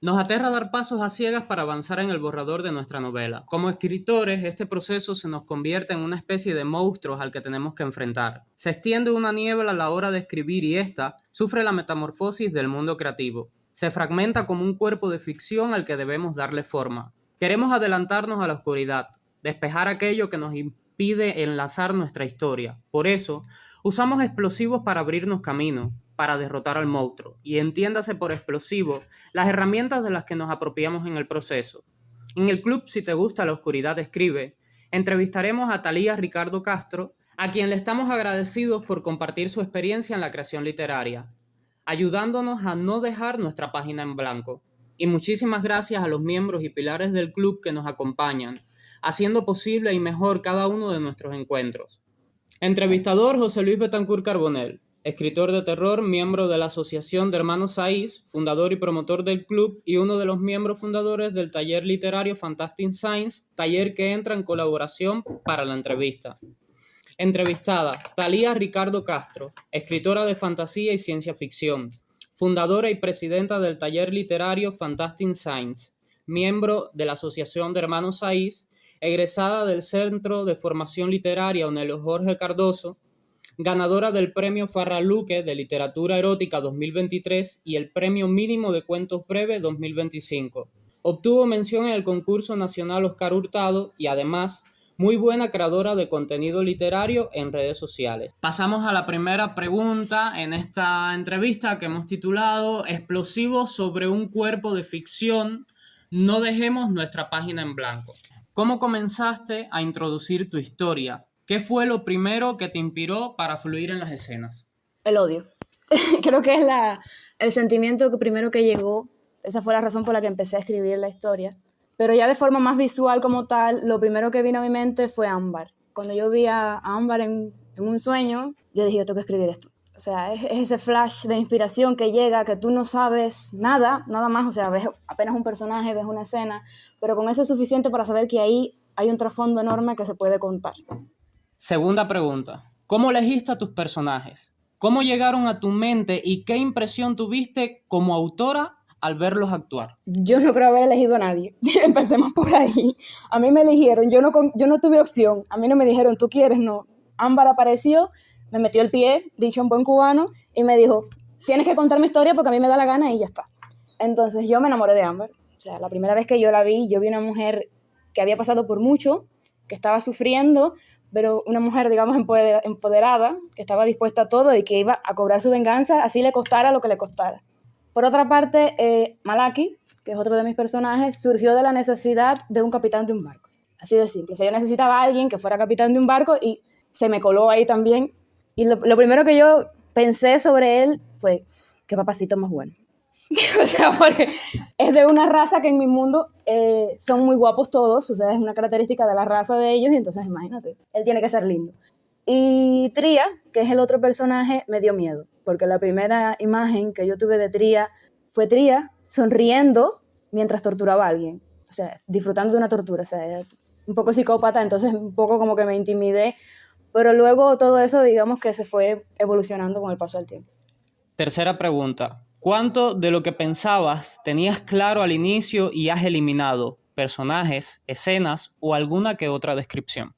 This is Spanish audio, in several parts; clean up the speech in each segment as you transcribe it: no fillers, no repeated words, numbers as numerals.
Nos aterra dar pasos a ciegas para avanzar en el borrador de nuestra novela. Como escritores, este proceso se nos convierte en una especie de monstruos al que tenemos que enfrentar. Se extiende una niebla a la hora de escribir y esta sufre la metamorfosis del mundo creativo. Se fragmenta como un cuerpo de ficción al que debemos darle forma. Queremos adelantarnos a la oscuridad, despejar aquello que nos impide enlazar nuestra historia. Por eso, usamos explosivos para abrirnos camino, para derrotar al monstruo, y entiéndase por explosivo las herramientas de las que nos apropiamos en el proceso. En el club Si te gusta la oscuridad escribe, entrevistaremos a Thalía Ricardo Castro, a quien le estamos agradecidos por compartir su experiencia en la creación literaria, ayudándonos a no dejar nuestra página en blanco. Y muchísimas gracias a los miembros y pilares del club que nos acompañan, haciendo posible y mejor cada uno de nuestros encuentros. Entrevistador José Luis Betancourt Carbonell, escritor de terror, miembro de la Asociación de Hermanos Saiz, fundador y promotor del club y uno de los miembros fundadores del taller literario Fantastic Science, taller que entra en colaboración para la entrevista. Entrevistada, Thalía Ricardo Castro, escritora de fantasía y ciencia ficción, fundadora y presidenta del taller literario Fantastic Science, miembro de la Asociación de Hermanos Saiz, egresada del Centro de Formación Literaria Onelio Jorge Cardoso, ganadora del Premio Farraluque de Literatura Erótica 2023 y el Premio Mínimo de Cuentos Breves 2025. Obtuvo mención en el concurso nacional Oscar Hurtado y además muy buena creadora de contenido literario en redes sociales. Pasamos a la primera pregunta en esta entrevista que hemos titulado Explosivos sobre un cuerpo de ficción, no dejemos nuestra página en blanco. ¿Cómo comenzaste a introducir tu historia? ¿Qué fue lo primero que te inspiró para fluir en las escenas? El odio. Creo que es el sentimiento que primero que llegó. Esa fue la razón por la que empecé a escribir la historia. Pero ya de forma más visual como tal, lo primero que vino a mi mente fue Ámbar. Cuando yo vi a Ámbar en un sueño, yo dije, yo tengo que escribir esto. O sea, es ese flash de inspiración que llega, que tú no sabes nada más. O sea, ves apenas un personaje, ves una escena, pero con eso es suficiente para saber que ahí hay un trasfondo enorme que se puede contar. Segunda pregunta. ¿Cómo elegiste a tus personajes? ¿Cómo llegaron a tu mente y qué impresión tuviste como autora al verlos actuar? Yo no creo haber elegido a nadie. Empecemos por ahí. A mí me eligieron, yo no tuve opción. A mí no me dijeron, tú quieres, no. Ámbar apareció, me metió el pie, dicho en buen cubano, y me dijo, tienes que contar mi historia porque a mí me da la gana y ya está. Entonces yo me enamoré de Ámbar. O sea, la primera vez que yo la vi, yo vi una mujer que había pasado por mucho, que estaba sufriendo, pero una mujer, digamos, empoderada, que estaba dispuesta a todo y que iba a cobrar su venganza, así le costara lo que le costara. Por otra parte, Malaki, que es otro de mis personajes, surgió de la necesidad de un capitán de un barco. Así de simple. O sea, yo necesitaba a alguien que fuera capitán de un barco y se me coló ahí también. Y lo primero que yo pensé sobre él fue, qué papacito más bueno. O sea, porque es de una raza que en mi mundo son muy guapos todos, o sea, es una característica de la raza de ellos, y entonces imagínate, él tiene que ser lindo. Y Tría, que es el otro personaje, me dio miedo, porque la primera imagen que yo tuve de Tría fue Tría sonriendo mientras torturaba a alguien, o sea, disfrutando de una tortura, o sea, un poco psicópata, entonces un poco como que me intimidé, pero luego todo eso, digamos que se fue evolucionando con el paso del tiempo. Tercera pregunta. ¿Cuánto de lo que pensabas tenías claro al inicio y has eliminado? ¿Personajes, escenas o alguna que otra descripción?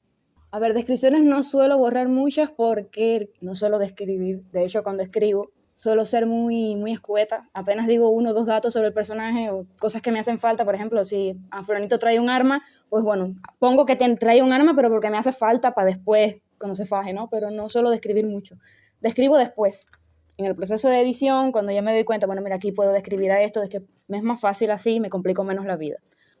A ver, descripciones no suelo borrar muchas porque no suelo describir. De hecho, cuando escribo, suelo ser muy escueta. Apenas digo uno o dos datos sobre el personaje o cosas que me hacen falta. Por ejemplo, si a fulanito trae un arma, pues bueno, pongo que trae un arma, pero porque me hace falta para después, cuando se faje, ¿no? Pero no suelo describir mucho. Describo después. En el proceso de edición, cuando ya me doy cuenta, bueno, mira, aquí puedo describir a esto, es que me es más fácil así, me complico menos la vida.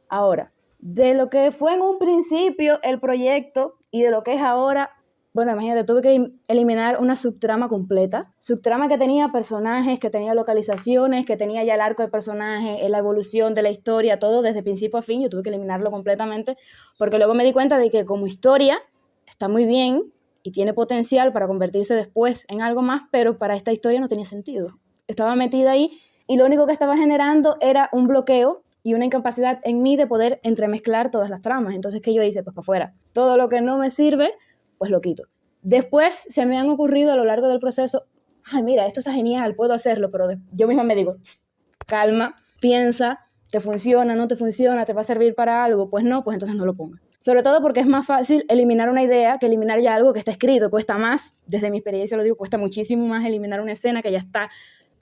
Ahora, de lo que fue en un principio el proyecto y de lo que es ahora, bueno, imagínate, tuve que eliminar una subtrama completa, subtrama que tenía personajes, que tenía localizaciones, que tenía ya el arco de personaje, la evolución de la historia, todo desde principio a fin. Yo tuve que eliminarlo completamente porque luego me di cuenta de que como historia está muy bien y tiene potencial para convertirse después en algo más, pero para esta historia no tenía sentido. Estaba metida ahí y lo único que estaba generando era un bloqueo y una incapacidad en mí de poder entremezclar todas las tramas. Entonces, ¿qué yo hice? Pues para afuera. Todo lo que no me sirve, pues lo quito. Después se me han ocurrido a lo largo del proceso, ay, mira, esto está genial, puedo hacerlo, pero yo misma me digo, calma, piensa, ¿Te funciona, no te funciona, te va a servir para algo? Pues no, pues entonces no lo pongas. Sobre todo porque es más fácil eliminar una idea que eliminar ya algo que está escrito. Cuesta más, desde mi experiencia lo digo, cuesta muchísimo más eliminar una escena que ya está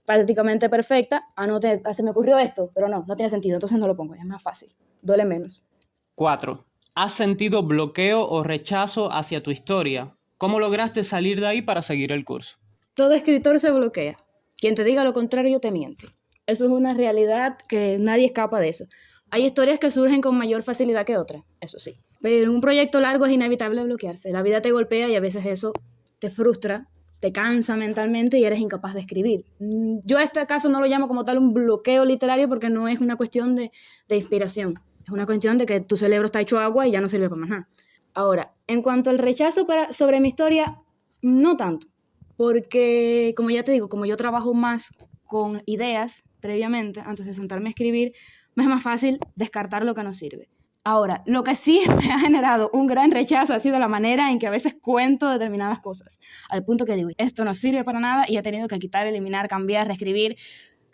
prácticamente perfecta. Se me ocurrió esto, pero no tiene sentido, entonces no lo pongo, es más fácil, duele menos. 4. ¿Has sentido bloqueo o rechazo hacia tu historia? ¿Cómo lograste salir de ahí para seguir el curso? Todo escritor se bloquea. Quien te diga lo contrario te miente. Eso es una realidad que nadie escapa de eso. Hay historias que surgen con mayor facilidad que otras, eso sí. Pero en un proyecto largo es inevitable bloquearse. La vida te golpea y a veces eso te frustra, te cansa mentalmente y eres incapaz de escribir. Yo a este caso no lo llamo como tal un bloqueo literario porque no es una cuestión de inspiración. Es una cuestión de que tu cerebro está hecho agua y ya no sirve para más nada. Ahora, en cuanto al rechazo sobre mi historia, no tanto. Porque, como ya te digo, como yo trabajo más con ideas previamente, antes de sentarme a escribir, me es más fácil descartar lo que no sirve. Ahora, lo que sí me ha generado un gran rechazo ha sido la manera en que a veces cuento determinadas cosas. Al punto que digo, esto no sirve para nada y he tenido que quitar, eliminar, cambiar, reescribir.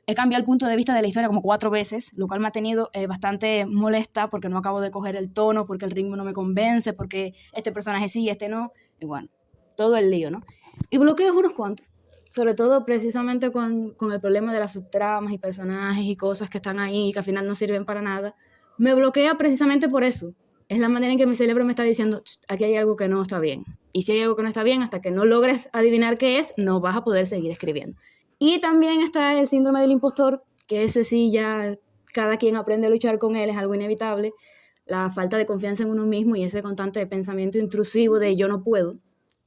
He cambiado el punto de vista de la historia como 4 veces, lo cual me ha tenido bastante molesta porque no acabo de coger el tono, porque el ritmo no me convence, porque este personaje sí y este no. Y bueno, todo el lío, ¿no? Y bloqueos unos cuantos. Sobre todo precisamente con el problema de las subtramas y personajes y cosas que están ahí y que al final no sirven para nada. Me bloquea precisamente por eso. Es la manera en que mi cerebro me está diciendo, aquí hay algo que no está bien. Y si hay algo que no está bien, hasta que no logres adivinar qué es, no vas a poder seguir escribiendo. Y también está el síndrome del impostor, que ese sí ya cada quien aprende a luchar con él, es algo inevitable. La falta de confianza en uno mismo y ese constante pensamiento intrusivo de yo no puedo,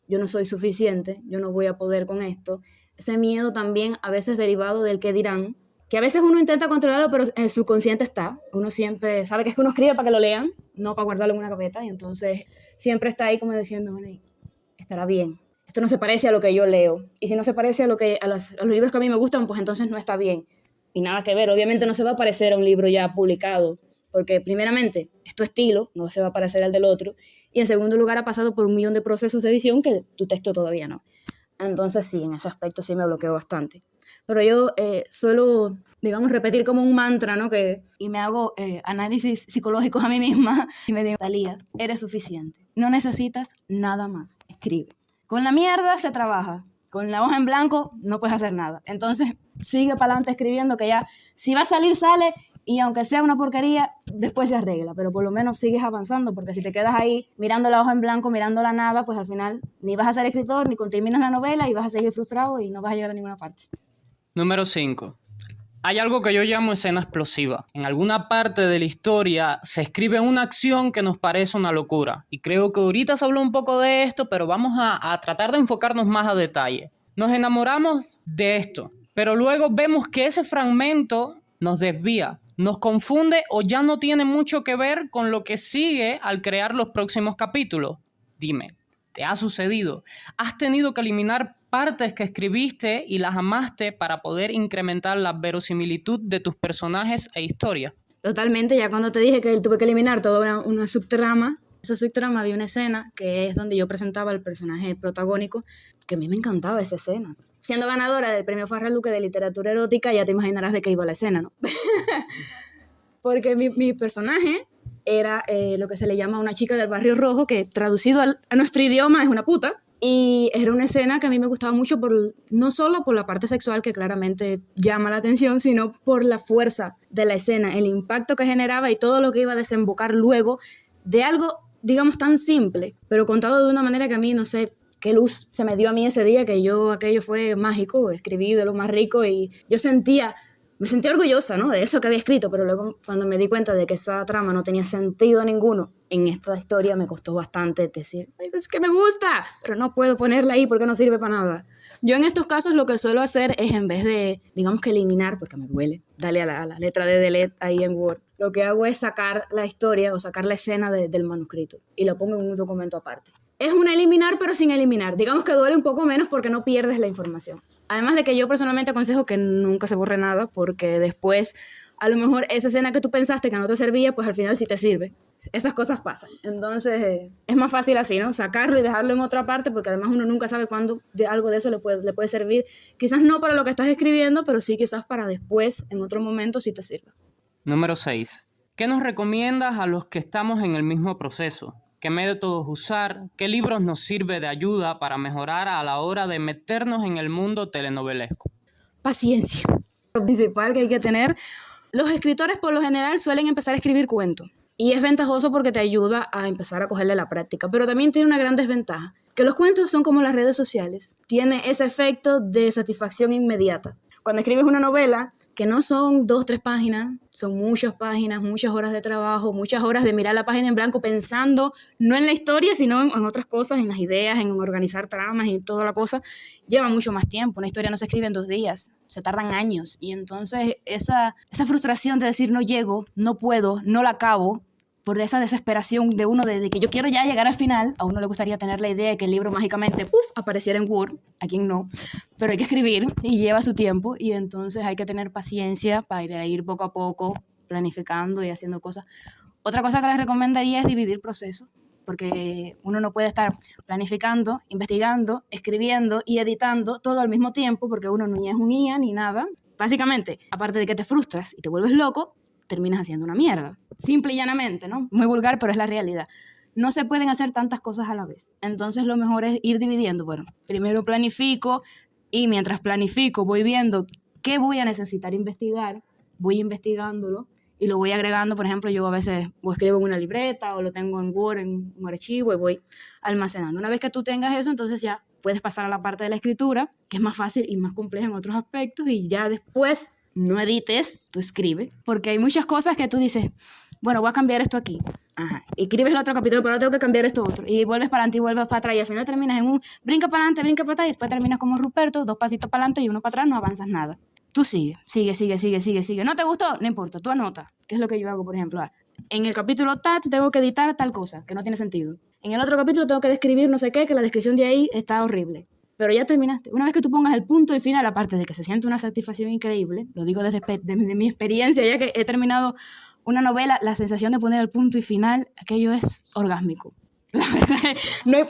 yo no soy suficiente, yo no voy a poder con esto. Ese miedo también a veces derivado del qué dirán, que a veces uno intenta controlarlo, pero en el subconsciente está. Uno siempre sabe que es que uno escribe para que lo lean, no para guardarlo en una gaveta, y entonces siempre está ahí como diciendo, bueno, estará bien. Esto no se parece a lo que yo leo. Y si no se parece a los libros que a mí me gustan, pues entonces no está bien. Y nada que ver, obviamente no se va a parecer a un libro ya publicado, porque primeramente es tu estilo, no se va a parecer al del otro, y en segundo lugar ha pasado por 1.000.000 de procesos de edición que tu texto todavía no. Entonces sí, en ese aspecto sí me bloqueo bastante. Pero yo suelo, digamos, repetir como un mantra, ¿no? Y me hago análisis psicológicos a mí misma y me digo, Thalía, eres suficiente. No necesitas nada más. Escribe. Con la mierda se trabaja. Con la hoja en blanco no puedes hacer nada. Entonces sigue para adelante escribiendo que ya, si va a salir, sale. Y aunque sea una porquería, después se arregla, pero por lo menos sigues avanzando, porque si te quedas ahí mirando la hoja en blanco, mirando la nada, pues al final ni vas a ser escritor, ni terminas la novela y vas a seguir frustrado y no vas a llegar a ninguna parte. Número 5. Hay algo que yo llamo escena explosiva. En alguna parte de la historia se escribe una acción que nos parece una locura. Y creo que ahorita se habló un poco de esto, pero vamos a tratar de enfocarnos más a detalle. Nos enamoramos de esto, pero luego vemos que ese fragmento nos desvía, nos confunde o ya no tiene mucho que ver con lo que sigue al crear los próximos capítulos. Dime, ¿te ha sucedido? ¿Has tenido que eliminar partes que escribiste y las amaste para poder incrementar la verosimilitud de tus personajes e historias? Totalmente, ya cuando te dije que tuve que eliminar toda una subtrama, esa subtrama había una escena que es donde yo presentaba al personaje protagónico, que a mí me encantaba esa escena. Siendo ganadora del premio Farrell Luque de literatura erótica, ya te imaginarás de qué iba la escena, ¿no? Porque mi personaje era lo que se le llama una chica del barrio rojo, que traducido a nuestro idioma es una puta. Y era una escena que a mí me gustaba mucho, no solo por la parte sexual, que claramente llama la atención, sino por la fuerza de la escena, el impacto que generaba y todo lo que iba a desembocar luego de algo, digamos, tan simple, pero contado de una manera que a mí, no sé, qué luz se me dio a mí ese día, que aquello fue mágico, escribí de lo más rico y yo me sentía orgullosa, ¿no? De eso que había escrito, pero luego cuando me di cuenta de que esa trama no tenía sentido ninguno en esta historia, me costó bastante decir, ay, pues es que me gusta, pero no puedo ponerla ahí porque no sirve para nada. Yo en estos casos lo que suelo hacer es, en vez de, digamos que eliminar, porque me duele, darle a la letra de delete ahí en Word, lo que hago es sacar la historia o sacar la escena del manuscrito y lo pongo en un documento aparte. Es un eliminar, pero sin eliminar. Digamos que duele un poco menos porque no pierdes la información. Además de que yo personalmente aconsejo que nunca se borre nada, porque después, a lo mejor esa escena que tú pensaste que no te servía, pues al final sí te sirve. Esas cosas pasan. Entonces, es más fácil así, ¿no? Sacarlo y dejarlo en otra parte, porque además uno nunca sabe cuándo algo de eso le puede servir. Quizás no para lo que estás escribiendo, pero sí quizás para después, en otro momento, sí te sirva. Número 6. ¿Qué nos recomiendas a los que estamos en el mismo proceso? ¿Qué métodos usar? ¿Qué libros nos sirve de ayuda para mejorar a la hora de meternos en el mundo telenovelesco? Paciencia. Lo principal que hay que tener. Los escritores por lo general suelen empezar a escribir cuentos. Y es ventajoso porque te ayuda a empezar a cogerle la práctica. Pero también tiene una gran desventaja. Que los cuentos son como las redes sociales. Tiene ese efecto de satisfacción inmediata. Cuando escribes una novela, que no son 2, 3 páginas, son muchas páginas, muchas horas de trabajo, muchas horas de mirar la página en blanco pensando no en la historia, sino en otras cosas, en las ideas, en organizar tramas y toda la cosa, lleva mucho más tiempo. Una historia no se escribe en 2 días, se tardan años. Y entonces esa frustración de decir no llego, no puedo, no la acabo, por esa desesperación de uno de que yo quiero ya llegar al final, a uno le gustaría tener la idea de que el libro mágicamente apareciera en Word, a quien no, pero hay que escribir y lleva su tiempo y entonces hay que tener paciencia para ir poco a poco planificando y haciendo cosas. Otra cosa que les recomendaría es dividir procesos, porque uno no puede estar planificando, investigando, escribiendo y editando todo al mismo tiempo, porque uno ni es un IA ni nada. Básicamente, aparte de que te frustras y te vuelves loco, terminas haciendo una mierda. Simple y llanamente, ¿no? Muy vulgar, pero es la realidad. No se pueden hacer tantas cosas a la vez. Entonces lo mejor es ir dividiendo. Bueno, primero planifico y mientras planifico voy viendo qué voy a necesitar investigar, voy investigándolo y lo voy agregando. Por ejemplo, yo a veces o escribo en una libreta o lo tengo en Word, en un archivo y voy almacenando. Una vez que tú tengas eso, entonces ya puedes pasar a la parte de la escritura, que es más fácil y más compleja en otros aspectos y ya después no edites, tú escribes, porque hay muchas cosas que tú dices, bueno, voy a cambiar esto aquí. Ajá. Y escribes el otro capítulo, pero ahora tengo que cambiar esto otro. Y vuelves para adelante y vuelves para atrás. Y al final terminas en un brinca para adelante, brinca para atrás. Y después terminas como Ruperto, 2 pasitos para adelante y 1 para atrás, no avanzas nada. Tú sigue. ¿No te gustó? No importa, tú anota. ¿Qué es lo que yo hago, por ejemplo? En el capítulo tal tengo que editar tal cosa, que no tiene sentido. En el otro capítulo tengo que describir no sé qué, que la descripción de ahí está horrible. Pero ya terminaste. Una vez que tú pongas el punto y final, aparte de que se siente una satisfacción increíble, lo digo desde mi experiencia, ya que he terminado una novela, la sensación de poner el punto y final, aquello es orgásmico. La verdad,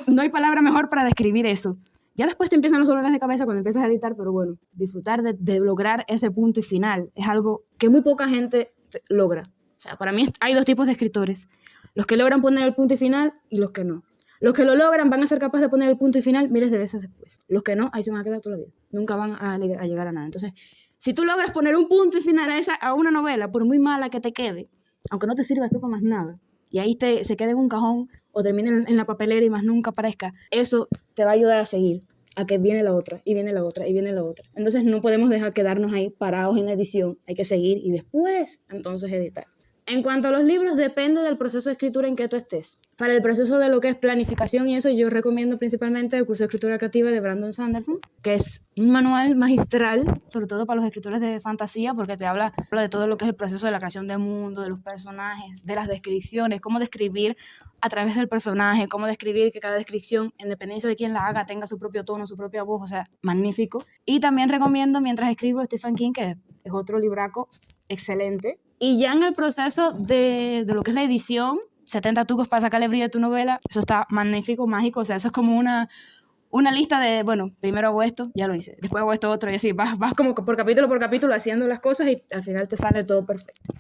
no hay palabra mejor para describir eso. Ya después te empiezan los dolores de cabeza cuando empiezas a editar, pero bueno, disfrutar de lograr ese punto y final es algo que muy poca gente logra. O sea, para mí hay 2 tipos de escritores. Los que logran poner el punto y final y los que no. Los que lo logran van a ser capaces de poner el punto y final miles de veces después. Los que no, ahí se van a quedar toda la vida. Nunca van a llegar a nada. Entonces, si tú logras poner un punto y final a una novela, por muy mala que te quede, aunque no te sirva después para más nada, y ahí se quede en un cajón o termine en la papelera y más nunca aparezca, eso te va a ayudar a seguir, a que viene la otra, y viene la otra, y viene la otra. Entonces no podemos dejar quedarnos ahí parados en la edición, hay que seguir y después entonces editar. En cuanto a los libros, depende del proceso de escritura en que tú estés. Para el proceso de lo que es planificación y eso, yo recomiendo principalmente el curso de escritura creativa de Brandon Sanderson, que es un manual magistral, sobre todo para los escritores de fantasía, porque te habla de todo lo que es el proceso de la creación del mundo, de los personajes, de las descripciones, cómo describir a través del personaje, cómo describir que cada descripción, en dependencia de quién la haga, tenga su propio tono, su propia voz, o sea, magnífico. Y también recomiendo, mientras escribo, Stephen King, que es otro libraco excelente. Y ya en el proceso de lo que es la edición, 70 trucos para sacarle brillo a tu novela, eso está magnífico, mágico, o sea, eso es como una lista de, bueno, primero hago esto, ya lo hice, después hago esto otro, y así, vas como por capítulo haciendo las cosas y al final te sale todo perfecto.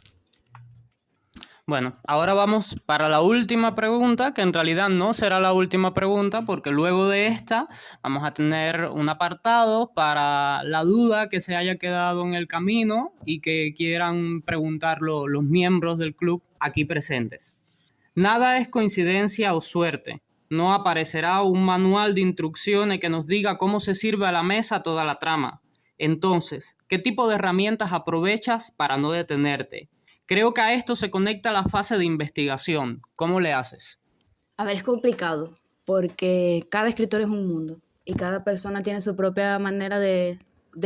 Bueno, ahora vamos para la última pregunta, que en realidad no será la última pregunta, porque luego de esta vamos a tener un apartado para la duda que se haya quedado en el camino y que quieran preguntarlo los miembros del club aquí presentes. Nada es coincidencia o suerte. No aparecerá un manual de instrucciones que nos diga cómo se sirve a la mesa toda la trama. Entonces, ¿qué tipo de herramientas aprovechas para no detenerte? Creo que a esto se conecta la fase de investigación. ¿Cómo le haces? A ver, es complicado, porque cada escritor es un mundo y cada persona tiene su propia manera de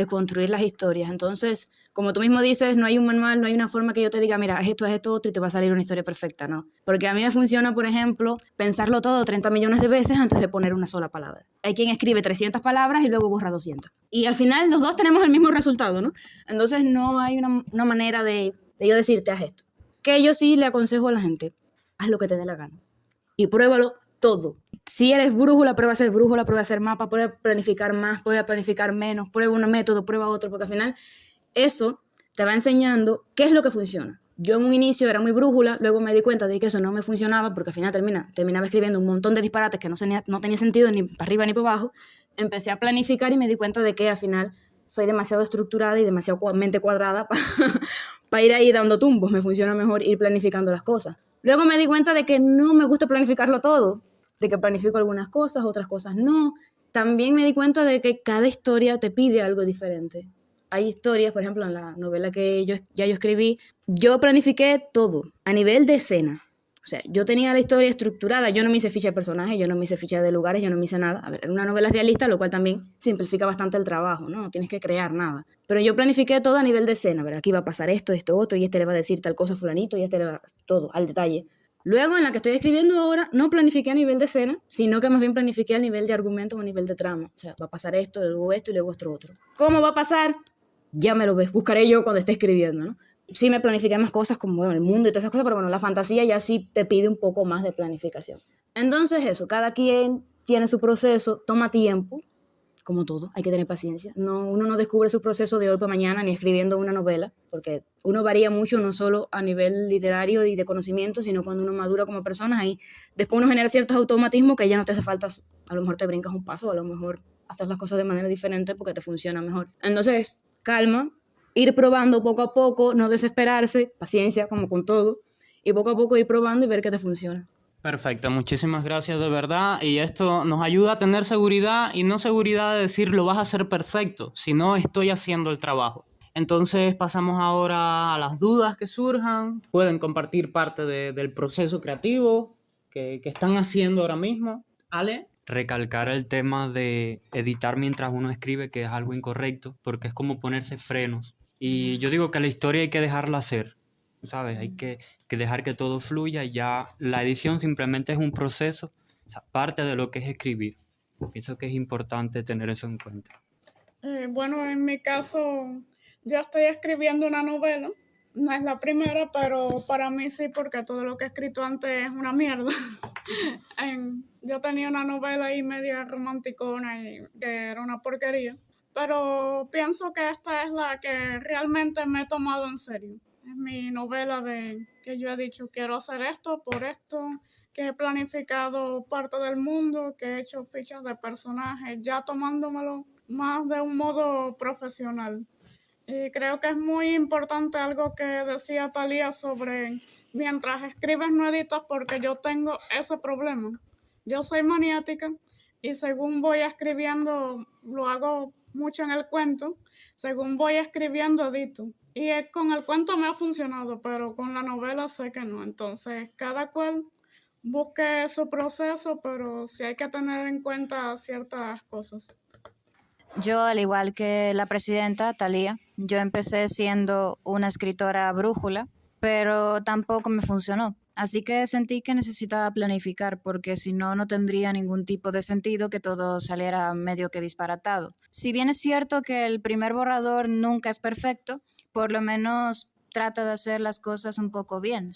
construir las historias. Entonces, como tú mismo dices, no hay un manual, no hay una forma que yo te diga, mira, haz esto otro y te va a salir una historia perfecta, ¿no? Porque a mí me funciona, por ejemplo, pensarlo todo 30 millones de veces antes de poner una sola palabra. Hay quien escribe 300 palabras y luego borra 200. Y al final los dos tenemos el mismo resultado, ¿no? Entonces no hay una manera de yo decirte, haz esto. Que yo sí le aconsejo a la gente, haz lo que te dé la gana. Y pruébalo todo. Si eres brújula, prueba a ser brújula, prueba a ser mapa, prueba a planificar más, prueba a planificar menos, prueba un método, prueba otro, porque al final eso te va enseñando qué es lo que funciona. Yo en un inicio era muy brújula, luego me di cuenta de que eso no me funcionaba porque al final terminaba escribiendo un montón de disparates que no tenía sentido ni para arriba ni para abajo. Empecé a planificar y me di cuenta de que al final soy demasiado estructurada y demasiado mente cuadrada para ir ahí dando tumbos. Me funciona mejor ir planificando las cosas. Luego me di cuenta de que no me gusta planificarlo todo, de que planifico algunas cosas, otras cosas no. También me di cuenta de que cada historia te pide algo diferente. Hay historias, por ejemplo, en la novela que yo escribí, yo planifiqué todo a nivel de escena. O sea, yo tenía la historia estructurada, yo no me hice ficha de personajes, yo no me hice ficha de lugares, yo no me hice nada. A ver, era una novela realista, lo cual también simplifica bastante el trabajo, ¿no? No tienes que crear nada. Pero yo planifiqué todo a nivel de escena. A ver, aquí va a pasar esto, esto, otro, y este le va a decir tal cosa a fulanito, y este le va... Todo, al detalle. Luego, en la que estoy escribiendo ahora, no planifiqué a nivel de escena, sino que más bien planifiqué a nivel de argumento o a nivel de trama. O sea, va a pasar esto, luego esto y luego esto otro. ¿Cómo va a pasar? Ya me lo buscaré yo cuando esté escribiendo, ¿no? Sí me planifiqué más cosas como, bueno, el mundo y todas esas cosas, pero bueno, la fantasía ya sí te pide un poco más de planificación. Entonces eso, cada quien tiene su proceso, toma tiempo, como todo, hay que tener paciencia. No, uno no descubre su proceso de hoy para mañana ni escribiendo una novela, porque uno varía mucho no solo a nivel literario y de conocimiento, sino cuando uno madura como persona y después uno genera ciertos automatismos que ya no te hace falta, a lo mejor te brincas un paso, a lo mejor haces las cosas de manera diferente porque te funciona mejor. Entonces, calma, ir probando poco a poco, no desesperarse, paciencia como con todo, y poco a poco ir probando y ver qué te funciona. Perfecto, muchísimas gracias de verdad. Y esto nos ayuda a tener seguridad y no seguridad de decir lo vas a hacer perfecto, sino estoy haciendo el trabajo. Entonces pasamos ahora a las dudas que surjan. Pueden compartir parte del proceso creativo que están haciendo ahora mismo. Ale. Recalcar el tema de editar mientras uno escribe, que es algo incorrecto, porque es como ponerse frenos. Y yo digo que la historia hay que dejarla ser, ¿sabes? Hay que dejar que todo fluya y ya la edición simplemente es un proceso, o sea, parte de lo que es escribir. Pienso que es importante tener eso en cuenta. Bueno, en mi caso, yo estoy escribiendo una novela. No es la primera, pero para mí sí, porque todo lo que he escrito antes es una mierda. Yo tenía una novela ahí media romanticona y que era una porquería. Pero pienso que esta es la que realmente me he tomado en serio. Es mi novela de que yo he dicho, quiero hacer esto por esto, que he planificado parte del mundo, que he hecho fichas de personajes, ya tomándomelo más de un modo profesional. Y creo que es muy importante algo que decía Thalía sobre mientras escribes no editas, porque yo tengo ese problema. Yo soy maniática y según voy escribiendo, lo hago mucho en el cuento, según voy escribiendo edito. Y con el cuento me ha funcionado, pero con la novela sé que no. Entonces, cada cual busque su proceso, pero sí hay que tener en cuenta ciertas cosas. Yo, al igual que la presidenta, Thalía, yo empecé siendo una escritora brújula, pero tampoco me funcionó. Así que sentí que necesitaba planificar, porque si no, no tendría ningún tipo de sentido que todo saliera medio que disparatado. Si bien es cierto que el primer borrador nunca es perfecto, por lo menos trata de hacer las cosas un poco bien.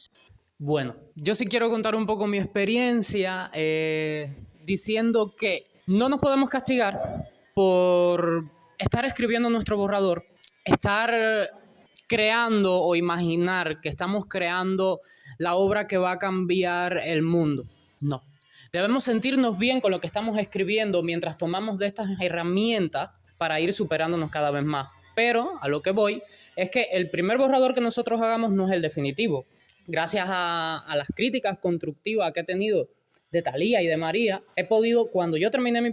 Bueno, yo sí quiero contar un poco mi experiencia diciendo que no nos podemos castigar por estar escribiendo nuestro borrador, estar creando o imaginar que estamos creando la obra que va a cambiar el mundo. No. Debemos sentirnos bien con lo que estamos escribiendo mientras tomamos de estas herramientas para ir superándonos cada vez más. Pero a lo que voy es que el primer borrador que nosotros hagamos no es el definitivo. Gracias a las críticas constructivas que he tenido de Thalía y de María, he podido, cuando yo terminé mi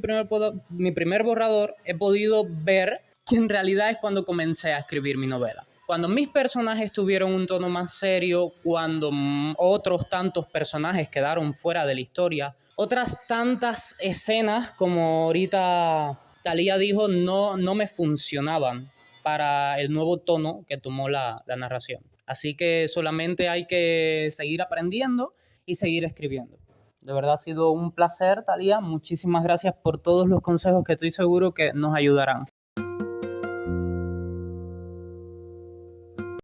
primer borrador, he podido ver que en realidad es cuando comencé a escribir mi novela. Cuando mis personajes tuvieron un tono más serio, cuando otros tantos personajes quedaron fuera de la historia, otras tantas escenas, como ahorita Thalía dijo, no me funcionaban para el nuevo tono que tomó la narración. Así que solamente hay que seguir aprendiendo y seguir escribiendo. De verdad ha sido un placer, Thalía. Muchísimas gracias por todos los consejos que estoy seguro que nos ayudarán.